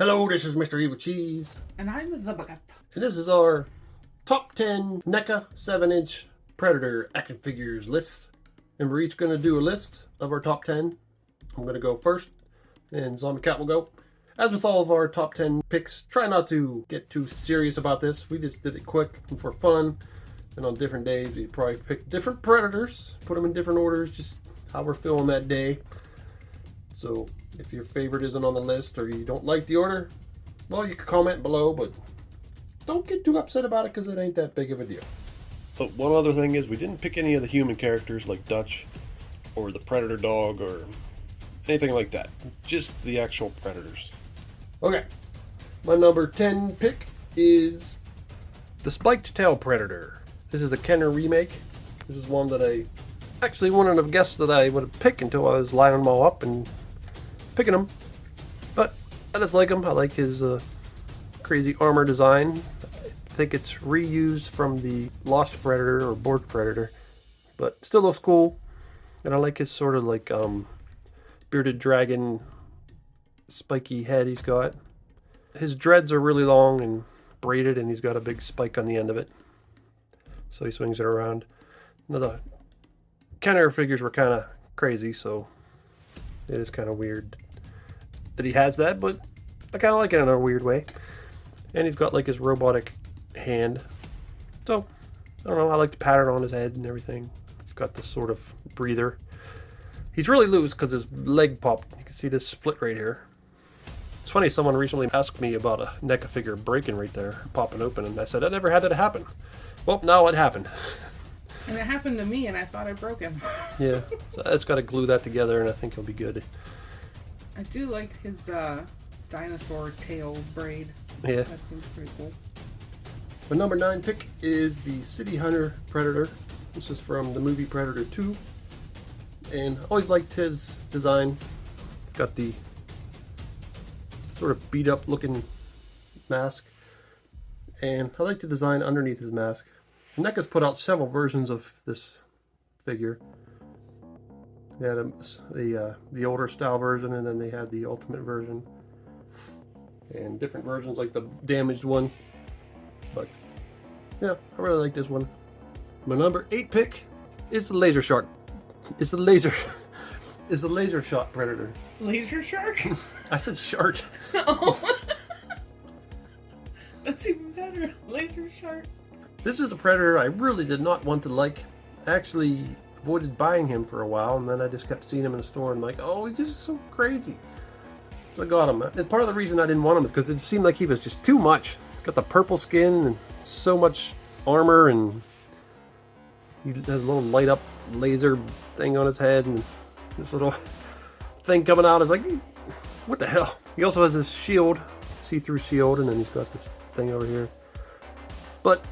Hello, this is Mr. Evilcheese. And I'm Zombee Kat. And this is our top 10 NECA 7-inch Predator action figures list. And we're each going to do a list of our top 10. I'm going to go first, and Zombee Kat will go. As with all of our top 10 picks, try not to get too serious about this. We just did it quick and for fun. And on different days, we probably pick different Predators, put them in different orders, just how we're feeling that day. So if your favorite isn't on the list or you don't like the order, well, you can comment below, but don't get too upset about it because it ain't that big of a deal. But one other thing is we didn't pick any of the human characters like Dutch or the Predator dog or anything like that. Just the actual Predators. Okay, my number 10 pick is the Spiked Tail Predator. This is a Kenner remake. This is one that I actually wouldn't have guessed that I would have picked until I was lining them all up and picking them. But I just like him. I like his crazy armor design. I think it's reused from the Lost Predator or Borg Predator, but still looks cool. And I like his sort of like bearded dragon spiky head he's got. His dreads are really long and braided, and he's got a big spike on the end of it, so he swings it around. Now the Kenner figures were kind of crazy, so it is kind of weird that he has that, but I kind of like it in a weird way. And he's got like his robotic hand, so I don't know, I like the pattern on his head and everything. He's got this sort of breather. He's really loose because his leg popped. You can see this split right here. It's funny, someone recently asked me about a NECA figure breaking right there, popping open, and I said I never had it happen. Well, now it happened. And it happened to me, and I thought I broke him. Yeah, so I just got to glue that together, and I think he'll be good. I do like his dinosaur tail braid. Yeah. That seems pretty cool. My number 9 pick is the City Hunter Predator. This is from the movie Predator 2. And I always liked his design. It's got the sort of beat up looking mask. And I like the design underneath his mask. NECA's put out several versions of this figure. They had the older style version, and then they had the ultimate version. And different versions like the damaged one. But yeah, I really like this one. My number 8 pick is the Laser Shark. It's the laser shot Predator. Laser shark? I said shark. Oh. That's even better. Laser shark. This is a Predator I really did not want to like. I actually avoided buying him for a while, and then I just kept seeing him in the store and like, oh, he's just so crazy. So I got him. And part of the reason I didn't want him is because it seemed like he was just too much. He's got the purple skin and so much armor, and he has a little light up laser thing on his head, and this little thing coming out is like, what the hell? He also has this shield, see-through shield, and then he's got this thing over here. But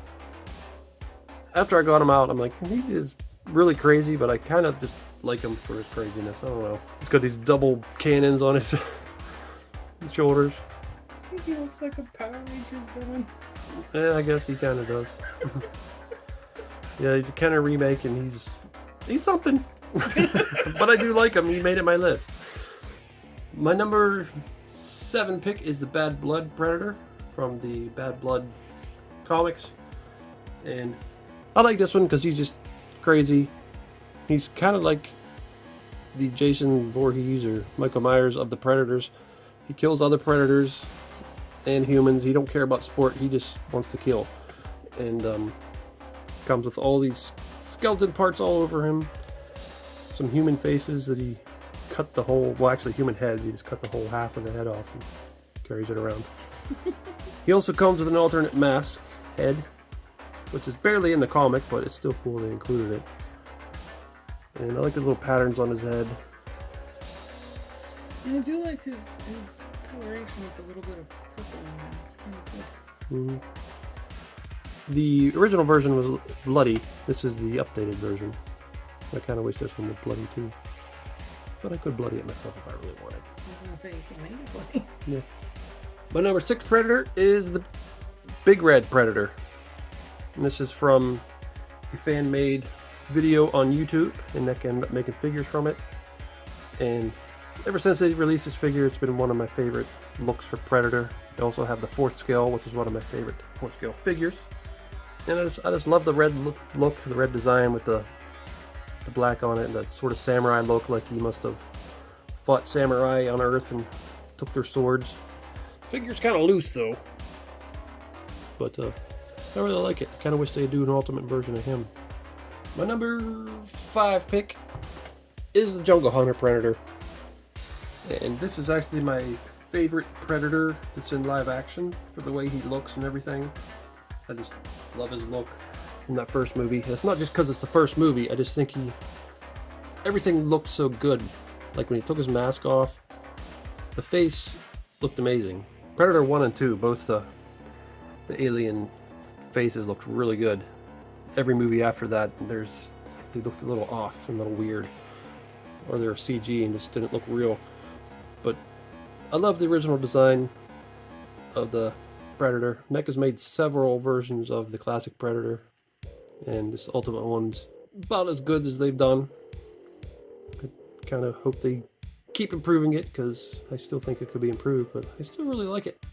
after I got him out, I'm like, he is really crazy, but I kind of just like him for his craziness. I don't know. He's got these double cannons on his shoulders. I think he looks like a Power Rangers villain. Yeah, I guess he kind of does. Yeah, he's a Kenner remake, and he's something. But I do like him. He made it my list. My number 7 pick is the Bad Blood Predator from the Bad Blood comics. And I like this one because he's just crazy. He's kind of like the Jason Voorhees or Michael Myers of the Predators. He kills other Predators and humans. He don't care about sport. He just wants to kill. And comes with all these skeleton parts all over him. Some human faces that he cut the whole, well, actually human heads. He just cut the whole half of the head off and carries it around. He also comes with an alternate mask head, which is barely in the comic, but it's still cool they included it. And I like the little patterns on his head. And I do like his coloration with a little bit of purple in there. It's kind of cool. Mm-hmm. The original version was bloody. This is the updated version. I kind of wish this one was bloody too. But I could bloody it myself if I really wanted. I was going to say, you can make it bloody. Yeah. My number 6 Predator is the Big Red Predator. And this is from a fan-made video on YouTube, and NECA ended up making figures from it. And Ever since they released this figure, it's been one of my favorite looks for Predator. They also have the 4th scale, which is one of my favorite 4th scale figures. And I just love the red look, the red design with the black on it, and that sort of samurai look, like he must have fought samurai on Earth and took their swords. The figure's kind of loose though, but I really like it. I kind of wish they'd do an ultimate version of him. My number 5 pick is the Jungle Hunter Predator. And this is actually my favorite Predator that's in live action for the way he looks and everything. I just love his look from that first movie. It's not just because it's the first movie, I just think everything looked so good. Like when he took his mask off, the face looked amazing. Predator 1 and 2, both the alien faces looked really good. Every movie after that, they looked a little off and a little weird. Or they were CG and just didn't look real. But I love the original design of the Predator. NECA's made several versions of the classic Predator, and this ultimate one's about as good as they've done. I kind of hope they keep improving it, because I still think it could be improved, but I still really like it.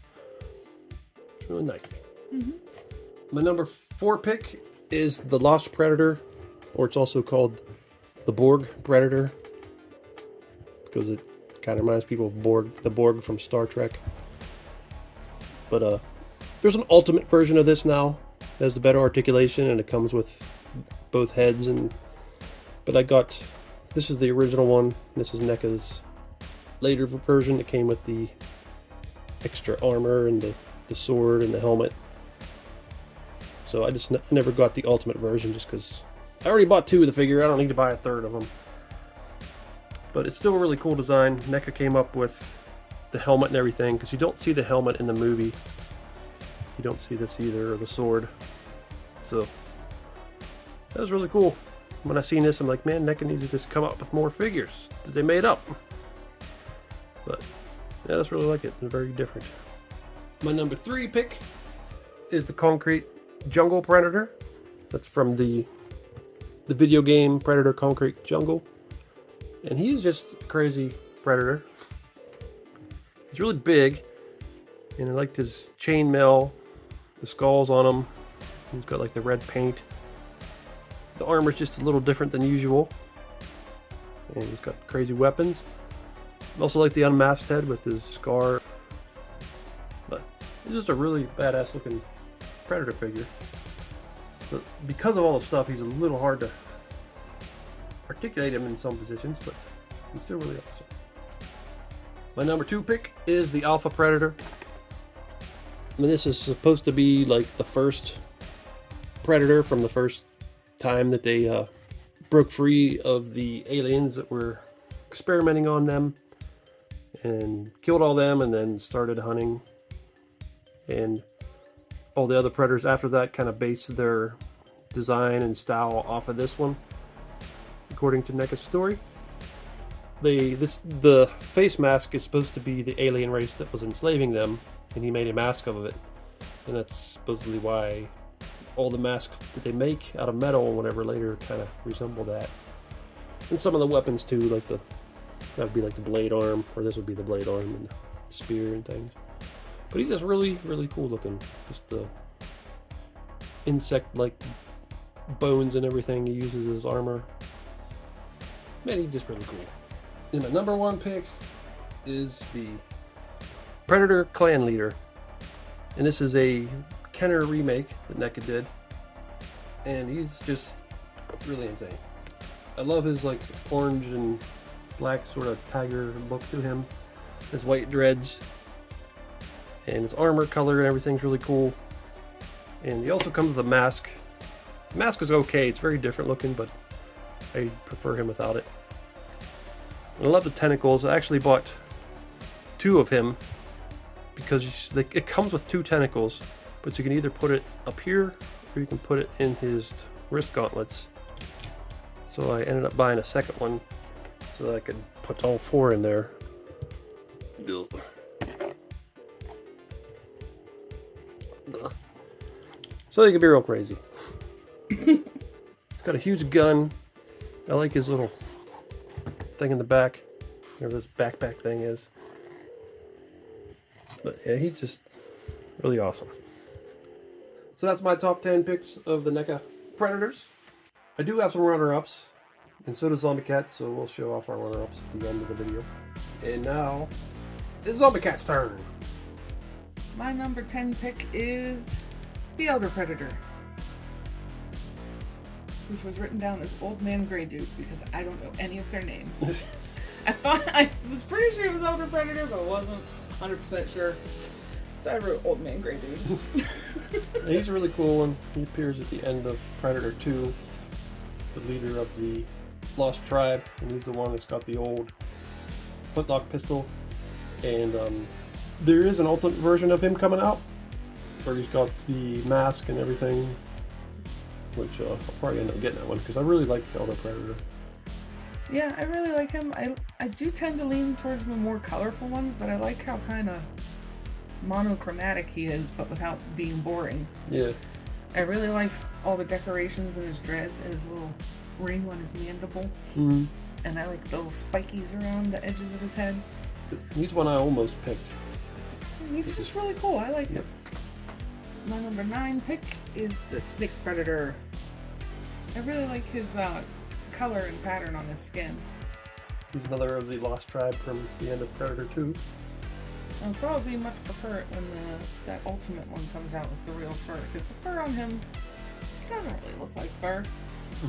It's really nice. Mm-hmm. My number 4 pick is the Lost Predator, or it's also called the Borg Predator, because it kind of reminds people of the Borg from Star Trek. But there's an ultimate version of this now. It has the better articulation, and it comes with both heads. But this is the original one. This is NECA's later version. It came with the extra armor and the sword and the helmet. So I never got the ultimate version, just because I already bought 2 of the figure. I don't need to buy a 3rd of them. But it's still a really cool design. NECA came up with the helmet and everything, because you don't see the helmet in the movie. You don't see this either, or the sword. So that was really cool. When I seen this, I'm like, man, NECA needs to just come up with more figures that they made up. But yeah, I just really like it. They're very different. My number 3 pick is the Concrete Jungle Predator. That's from the video game Predator Concrete Jungle. And he's just a crazy predator. He's really big, and I liked his chainmail, the skulls on him. He's got like the red paint. The armor's just a little different than usual, and he's got crazy weapons. I also like the unmasked head with his scar. But he's just a really badass looking predator figure. So because of all the stuff, he's a little hard to articulate him in some positions, but he's still really awesome. My number 2 pick is the Alpha Predator. I mean, this is supposed to be like the first Predator from the first time that they broke free of the aliens that were experimenting on them, and killed all them, and then started hunting. And all the other Predators after that kind of based their design and style off of this one, according to NECA's story. The face mask is supposed to be the alien race that was enslaving them, and he made a mask of it. And that's supposedly why all the masks that they make out of metal and whatever later kind of resemble that. And some of the weapons too, like that would be like the blade arm, or this would be the blade arm and the spear and things. But he's just really, really cool looking. Just the insect-like bones and everything he uses as armor. Man, he's just really cool. And my number 1 pick is the Predator Clan Leader. And this is a Kenner remake that NECA did. And he's just really insane. I love his like orange and black sort of tiger look to him. His white dreads. And his armor color and everything's really cool. And he also comes with a mask. The mask is okay. It's very different looking, but I prefer him without it. And I love the tentacles. I actually bought 2 of him because it comes with 2 tentacles, but you can either put it up here or you can put it in his wrist gauntlets. So I ended up buying a second one so that I could put all 4 in there. So he can be real crazy. Got a huge gun. I like his little thing in the back. whatever this backpack thing is. But yeah, he's just really awesome. So that's my top 10 picks of the NECA Predators. I do have some runner-ups, and so does Zombie Kat, so we'll show off our runner-ups at the end of the video. And now, it's Zombie Kat's turn. My number 10 pick is the Elder Predator, which was written down as Old Man Grey Dude because I don't know any of their names. I was pretty sure it was Elder Predator, but I wasn't 100% sure. So I wrote Old Man Grey Dude. He's a really cool one. He appears at the end of Predator 2, the leader of the Lost Tribe, and he's the one that's got the old flintlock pistol. And there is an ultimate version of him coming out, where he's got the mask and everything, which I'll probably end up getting that one because I really like the Elder Predator. Yeah, I really like him. I do tend to lean towards the more colorful ones, but I like how kind of monochromatic he is, but without being boring. Yeah. I really like all the decorations in his dreads and his little ring on his mandible. Mm-hmm. And I like the little spikies around the edges of his head. He's one I almost picked. He's just really cool. I like him. My number 9 pick is the Snake Predator. I really like his color and pattern on his skin. He's another of the Lost Tribe from the end of Predator 2. I'll probably much prefer it when that ultimate one comes out with the real fur, because the fur on him doesn't really look like fur.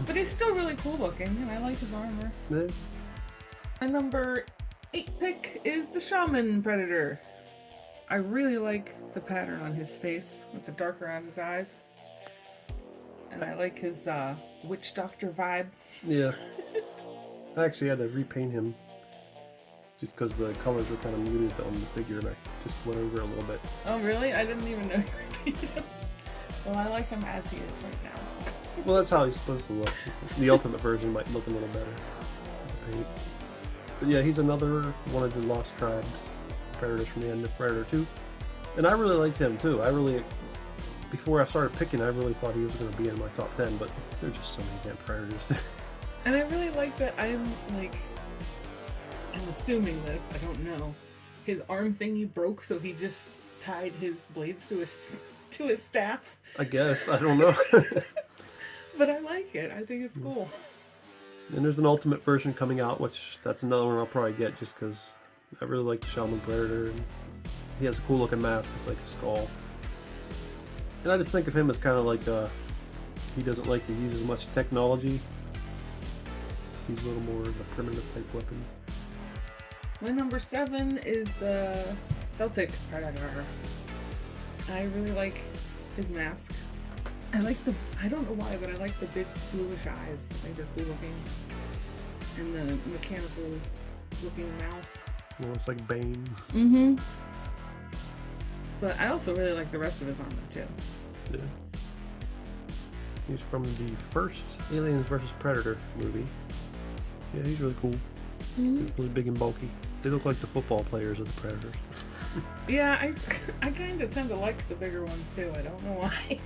But he's still really cool looking, and I like his armor. Yeah. My number 8 pick is the Shaman Predator. I really like the pattern on his face with the dark around his eyes. And I like his witch doctor vibe. Yeah. I actually had to repaint him just because the colors were kind of muted on the figure, and I just went over it a little bit. Oh, really? I didn't even know you repainted him. Well, I like him as he is right now. Well, that's how he's supposed to look. The ultimate version might look a little better with the paint. But yeah, he's another one of the Lost Tribes Predators from the end of Predator 2. And I really liked him too. Before I started picking, I really thought he was going to be in my top 10, but there's just so many damn Predators. And I really like that I'm assuming this, I don't know. His arm thingy broke, so he just tied his blades to his staff. I guess. I don't know. But I like it. I think it's cool. And there's an ultimate version coming out, which that's another one I'll probably get just because I really like the Shaman Predator. And he has a cool looking mask. It's like a skull. And I just think of him as kind of like he doesn't like to use as much technology. He's a little more of the primitive type weapons. My number 7 is the Celtic Predator. I really like his mask. I don't know why, but I like the big bluish eyes. I think they're cool looking. And the mechanical looking mouth. You know, it's like Bane. Mm-hmm. But I also really like the rest of his armor too. Yeah. He's from the first Aliens vs. Predator movie. Yeah, he's really cool. Mm-hmm. He's really big and bulky. They look like the football players of the Predators. Yeah, I kind of tend to like the bigger ones too. I don't know why.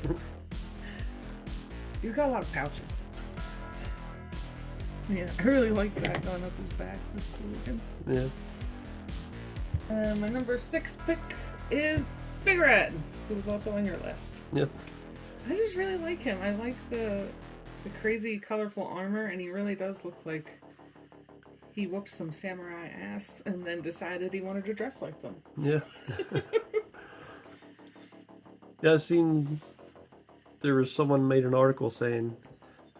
He's got a lot of pouches. Yeah, I really like that going up his back. That's cool looking. Yeah. My number 6 pick is Big Red, who was also on your list. Yep. I just really like him. I like the crazy, colorful armor, and he really does look like he whooped some samurai ass and then decided he wanted to dress like them. Yeah. Yeah, I've seen there was someone made an article saying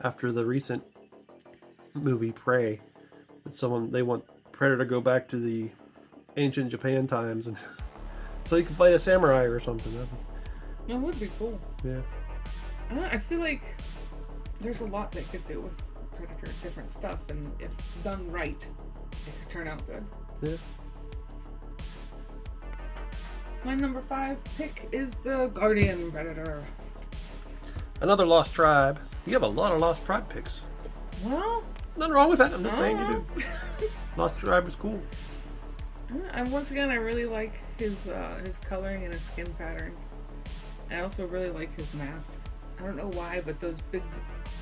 after the recent movie Prey that they want Predator to go back to the ancient Japan times and so he can fight a samurai or something. That would be cool. Yeah. I feel like there's a lot they could do with Predator, different stuff, and if done right, it could turn out good. Yeah. My number 5 pick is the Guardian Predator. Another Lost Tribe. You have a lot of Lost Tribe picks. Well, Nothing wrong with that. I'm just saying you do. Lost Tribe is cool. And once again, I really like his coloring and his skin pattern. I also really like his mask. I don't know why, but those big,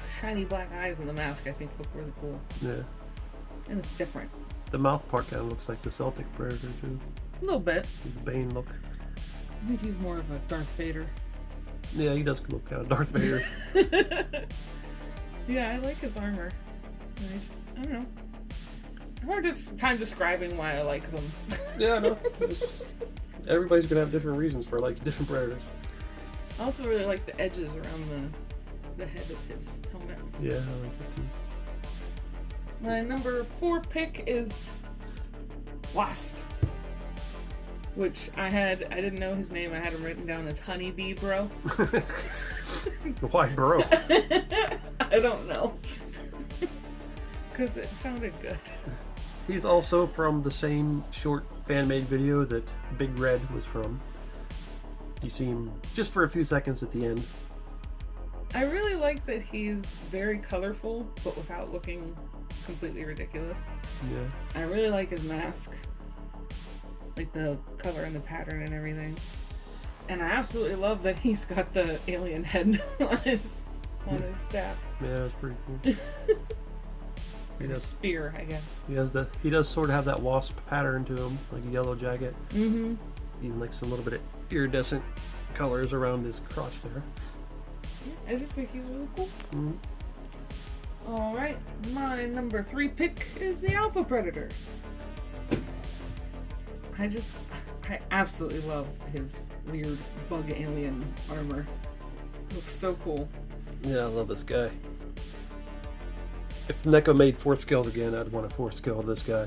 shiny black eyes in the mask I think look really cool. Yeah. And it's different. The mouth part kind of looks like the Celtic Predator too. A little bit. The Bane look. I think he's more of a Darth Vader. Yeah, he does look kind of Darth Vader. Yeah, I like his armor. I don't know. Hard time describing why I like them. Yeah, I know. Everybody's gonna have different reasons for like different predators. I also really like the edges around the head of his helmet. Yeah, I like it too. My number 4 pick is Wasp. Which I didn't know his name. I had him written down as Honeybee Bro. Why, bro? I don't know. Because it sounded good. He's also from the same short fan-made video that Big Red was from. You see him just for a few seconds at the end. I really like that he's very colorful, but without looking completely ridiculous. Yeah. I really like his mask. Like the color and the pattern and everything. And I absolutely love that he's got the alien head on his staff. Yeah, that's pretty cool. He does. Spear, I guess. He does sort of have that wasp pattern to him, like a yellow jacket. Mm-hmm. Even like some little bit of iridescent colors around his crotch there. Yeah, I just think he's really cool. Mm-hmm. Alright, my number 3 pick is the Alpha Predator. I absolutely love his weird bug alien armor. Looks so cool. Yeah, I love this guy. If NECA made 4th scales again, I'd want a 4th scale of this guy.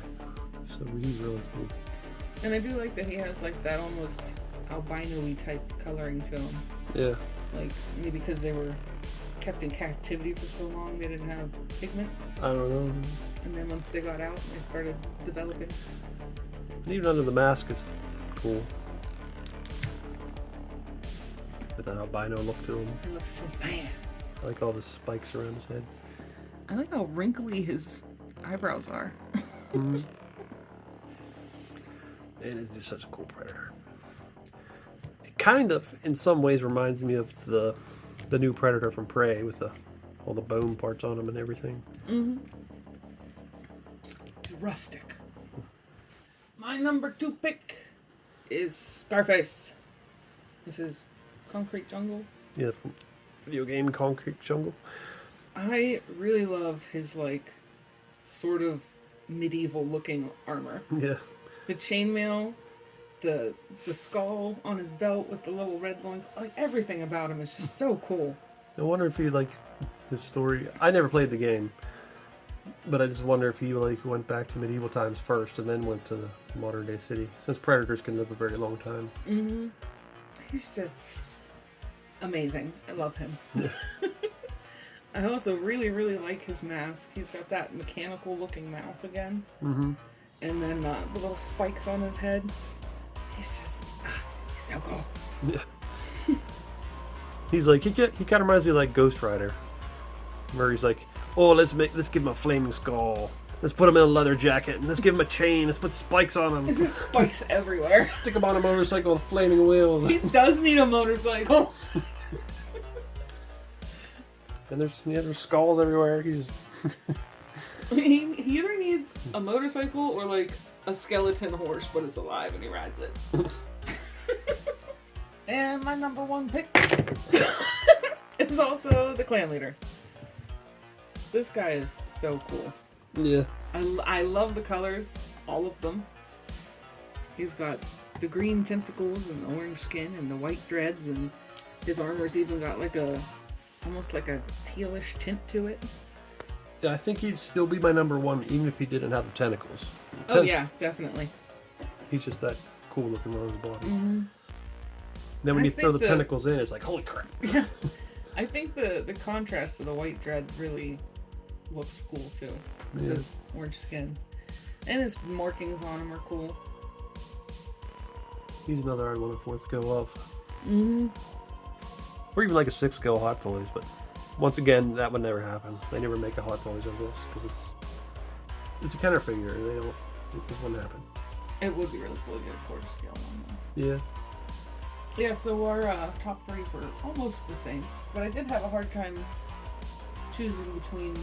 So he's really cool. And I do like that he has like that almost albino-y type coloring to him. Yeah. Like, maybe because they were kept in captivity for so long, they didn't have pigment. I don't know. And then once they got out, they started developing. And even under the mask is cool. With that albino look to him. It looks so bad. I like all the spikes around his head. I like how wrinkly his eyebrows are. Mm-hmm. It is just such a cool predator. It kind of, in some ways, reminds me of the new predator from Prey with all the bone parts on him and everything. Mm-hmm. Rustic. My number 2 pick is Scarface. This is Concrete Jungle. Yeah, from video game Concrete Jungle. I really love his, like, sort of medieval looking armor. Yeah. The chainmail, the skull on his belt with the little red loin, like everything about him is just so cool. I wonder if he like his story. I never played the game, but I just wonder if he like went back to medieval times first and then went to the modern day city, since predators can live a very long time. Mm-hmm. He's just amazing. I love him. I also really, really like his mask. He's got that mechanical looking mouth again. Mm-hmm. And then the little spikes on his head. He's just, he's so cool. Yeah. He's like, he kind of reminds me of like Ghost Rider. Where he's like, oh, let's give him a flaming skull. Let's put him in a leather jacket. And let's give him a chain. Let's put spikes on him. There's got spikes everywhere. Stick him on a motorcycle with flaming wheels. He does need a motorcycle. And there's skulls everywhere. He's I mean, he either needs a motorcycle or like a skeleton horse, but it's alive and he rides it. And my number 1 pick is also the clan leader. This guy is so cool. yeah. I love the colors, all of them. He's got the green tentacles and the orange skin and the white dreads, and his armor's even got like almost like a tealish tint to it. Yeah, I think he'd still be my number 1, even if he didn't have the tentacles. Oh yeah, definitely. He's just that cool looking on his body. Mm-hmm. Then when I you throw the think tentacles in, it's like, holy crap. Yeah. I think the contrast to the white dreads really looks cool too. With Yeah. his orange skin. And his markings on him are cool. He's another I'd want a 4th skill of. Mm-hmm. Or even like a 6th skill Hot Toys, but once again, that would never happen. They never make a Hot Toys of this, because it's a Kenner figure. This wouldn't happen. It would be really cool to get a quarter scale one though. Yeah. Yeah, so our top 3s were almost the same, but I did have a hard time choosing between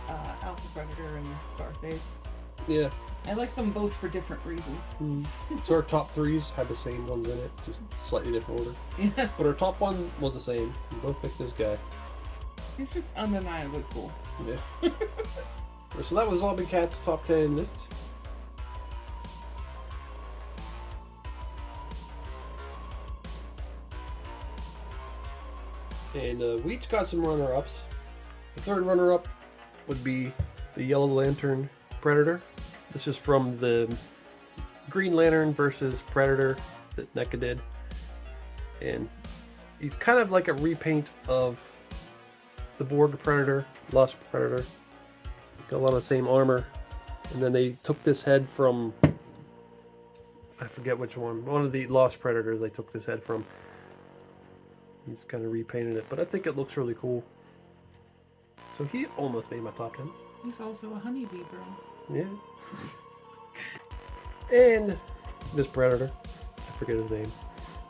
Alpha Predator and Scarface. Yeah. I like them both for different reasons. So our top threes had the same ones in it, just slightly different order. Yeah. But our top one was the same. We both picked this guy. He's just undeniably cool. Yeah. So that was Zombie Kat's top 10 list. And we each got some runner-ups. The third runner-up would be the Yellow Lantern Predator. This is from the Green Lantern versus Predator that NECA did. And he's kind of like a repaint of the Borg Predator, Lost Predator. Got a lot of the same armor. And then they took this head from, I forget which one. One of the Lost Predators they took this head from. He's kind of repainted it, but I think it looks really cool. So he almost made my top 10. He's also a honeybee, bro. Yeah. And this Predator, I forget his name.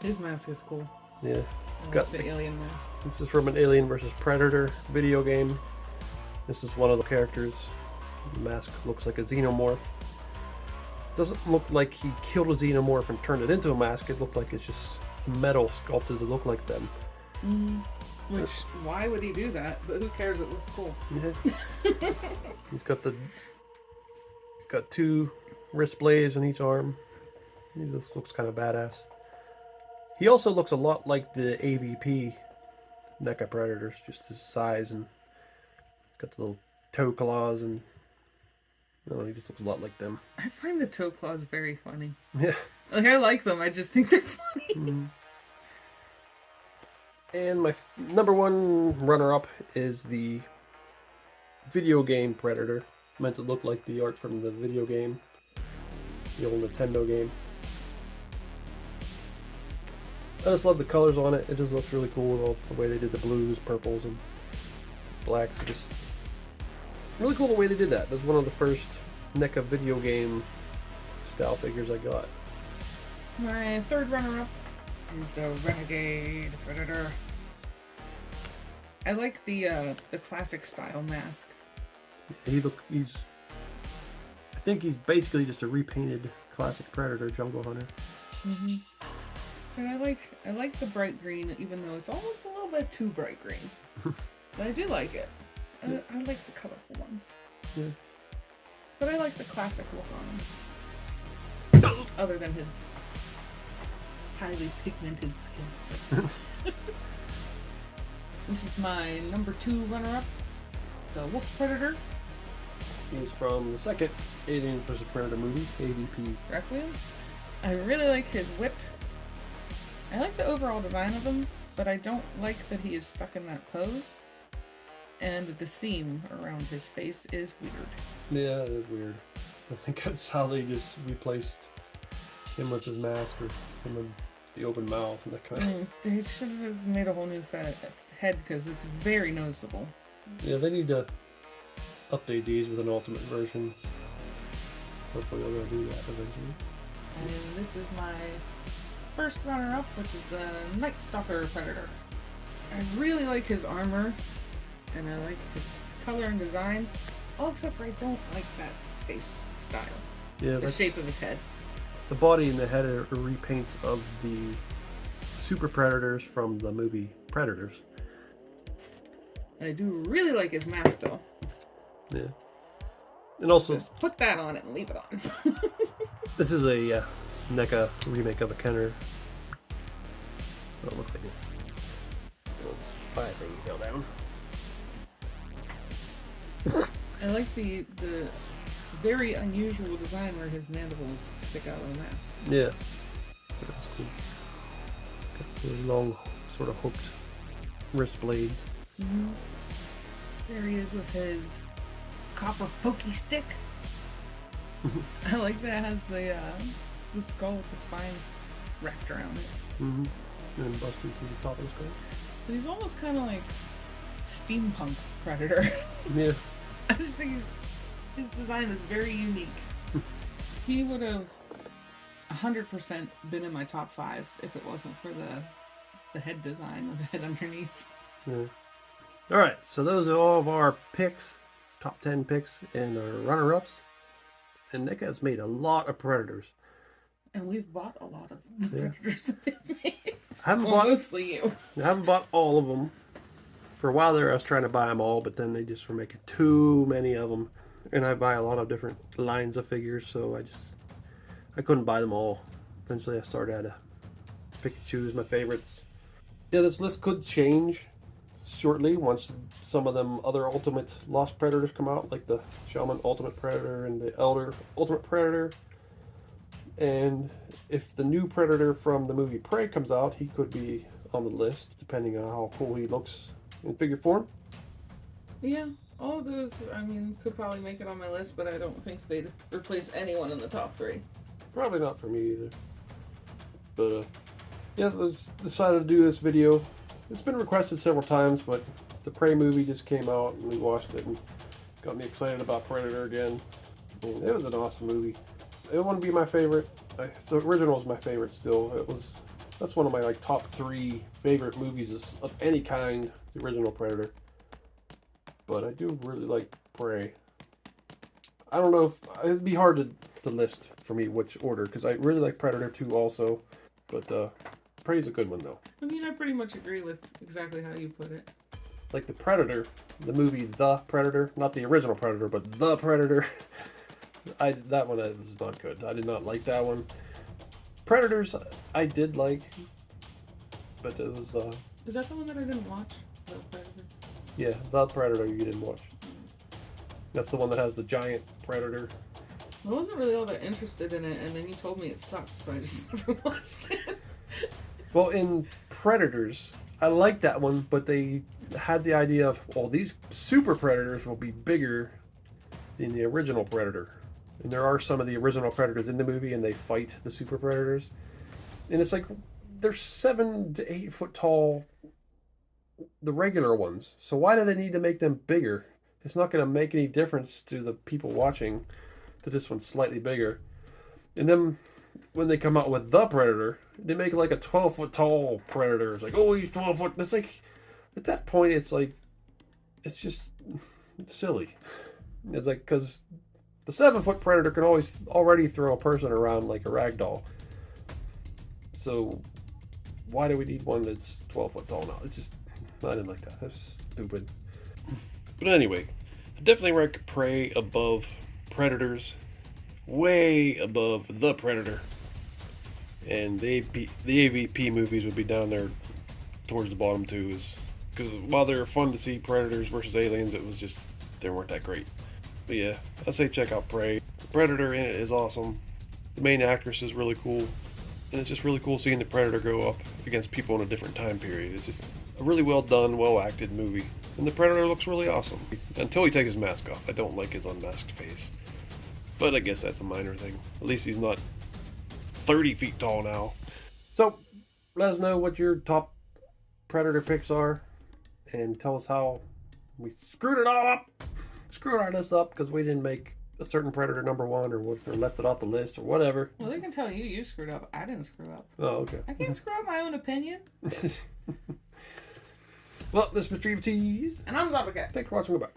His mask is cool. Yeah. It's I got like the alien mask. This is from an Alien vs. Predator video game. This is one of the characters. The mask looks like a xenomorph. Doesn't look like he killed a xenomorph and turned it into a mask. It looked like it's just metal sculpted to look like them. Which, why would he do that? But who cares? It looks cool. Yeah. He's got two wrist blades on each arm. He just looks kind of badass. He also looks a lot like the AVP NECA Predators, just his size, and he's got the little toe claws, and I don't know, he just looks a lot like them. I find the toe claws very funny. Yeah. Like, I like them, I just think they're funny. And my number one runner-up is the video game Predator. Meant to look like the art from the video game, the old Nintendo game. I just love the colors on it. It just looks really cool, all the way they did the blues, purples, and blacks. Just really cool the way they did that. That's one of the first NECA video game style figures I got. My third runner-up is the Renegade Predator. I like the classic style mask. I think he's basically just a repainted classic Predator Jungle Hunter. And I like the bright green, even though it's almost a little bit too bright green. But I do like it. I like the colorful ones. Yeah. But I like the classic look on him. Other than his highly pigmented skin. This is my number 2 runner-up, the Wolf Predator. He's from the second Aliens vs. Predator movie, AVP. Requiem. I really like his whip. I like the overall design of him, but I don't like that he is stuck in that pose. And the seam around his face is weird. Yeah, it is weird. I think that's how they just replaced him with his mask, or him with the open mouth and that kind of. They should have just made a whole new head because it's very noticeable. Yeah, they need to update these with an ultimate version. Hopefully they're going to do that eventually. And this is my first runner-up, which is the Night Stalker Predator. I really like his armor, and I like his color and design, all except for I don't like that face style. Yeah, The shape of his head. The body and the head are repaints of the Super Predators from the movie Predators. I do really like his mask, though. Yeah. And also, Just put that on it and leave it on. this is a NECA remake of a Kenner. Don't look like this little fire thing he fell down. I like the very unusual design where his mandibles stick out of the mask. Yeah. That's cool. Got the long, sort of hooked wrist blades. There he is with his copper pokey stick. I like that it has the skull with the spine wrapped around it. And busted through the top of the skull. But he's almost kind of like steampunk Predator. Yeah. I just think his design is very unique. He would have 100% been in my top 5 if it wasn't for the head design with the head underneath. Yeah. Alright, so those are all of our picks top 10 picks and our runner-ups. And NECA has made a lot of Predators. And we've bought a lot of the Predators that they've made. Mostly you. I haven't bought all of them. For a while there, I was trying to buy them all, but then they just were making too many of them. And I buy a lot of different lines of figures, so I couldn't buy them all. Eventually, I started to pick and choose my favorites. Yeah, this list could change shortly once some of them other Ultimate Lost Predators come out, like the Shaman Ultimate Predator and the Elder Ultimate Predator. And if the new Predator from the movie Prey comes out, he could be on the list, depending on how cool he looks in figure form. Yeah, all of those, I mean, could probably make it on my list, but I don't think they'd replace anyone in the top 3. Probably not for me either. But, yeah, let's decided to do this video. It's been requested several times, but the Prey movie just came out, and we watched it, and got me excited about Predator again. And it was an awesome movie. It wouldn't be my favorite. The original is my favorite still. That's one of my top 3 favorite movies of any kind. The original Predator. But I do really like Prey. I don't know if it'd be hard to list for me which order, because I really like Predator 2 also. But Prey's a good one though. I mean, I pretty much agree with exactly how you put it. Like the Predator, the movie The Predator, not the original Predator, but The Predator. That one was not good. I did not like that one. Predators, I did like, but it was. Is that the one that I didn't watch? The Predator. Yeah, The Predator you didn't watch. That's the one that has the giant predator. I wasn't really all that interested in it, and then you told me it sucked, so I just never watched it. Well, in Predators, I liked that one, but they had the idea of, well, these super predators will be bigger than the original Predator. And there are some of the original Predators in the movie, and they fight the super predators. And it's like, they're 7 to 8 foot tall, the regular ones. So why do they need to make them bigger? It's not going to make any difference to the people watching that this one's slightly bigger. And then when they come out with The Predator, they make like a 12 foot tall Predator. It's like, oh, he's 12 foot. It's like, at that point, it's like, it's just silly. It's like, because the 7 foot Predator can already throw a person around like a rag doll. So why do we need one that's 12 foot tall now? It's just, I didn't like that. That's stupid. But anyway, I definitely rank Prey above Predators. Way above The Predator. And the AVP movies would be down there towards the bottom too. Because while they were fun to see Predators versus Aliens, it was just, they weren't that great. But yeah, I say check out Prey. The Predator in it is awesome. The main actress is really cool. And it's just really cool seeing the Predator go up against people in a different time period. It's just a really well done, well acted movie. And the Predator looks really awesome. Until he takes his mask off. I don't like his unmasked face. But I guess that's a minor thing. At least he's not 30 feet tall now. So, let us know what your top Predator picks are. And tell us how we screwed it all up. Screwed all this up because we didn't make a certain Predator number 1 or left it off the list or whatever. Well, they can tell you screwed up. I didn't screw up. Oh, okay. I can't screw up my own opinion. Well, this is Mr. Evilcheese. And I'm Zombee Kat. Thanks for watching. Goodbye.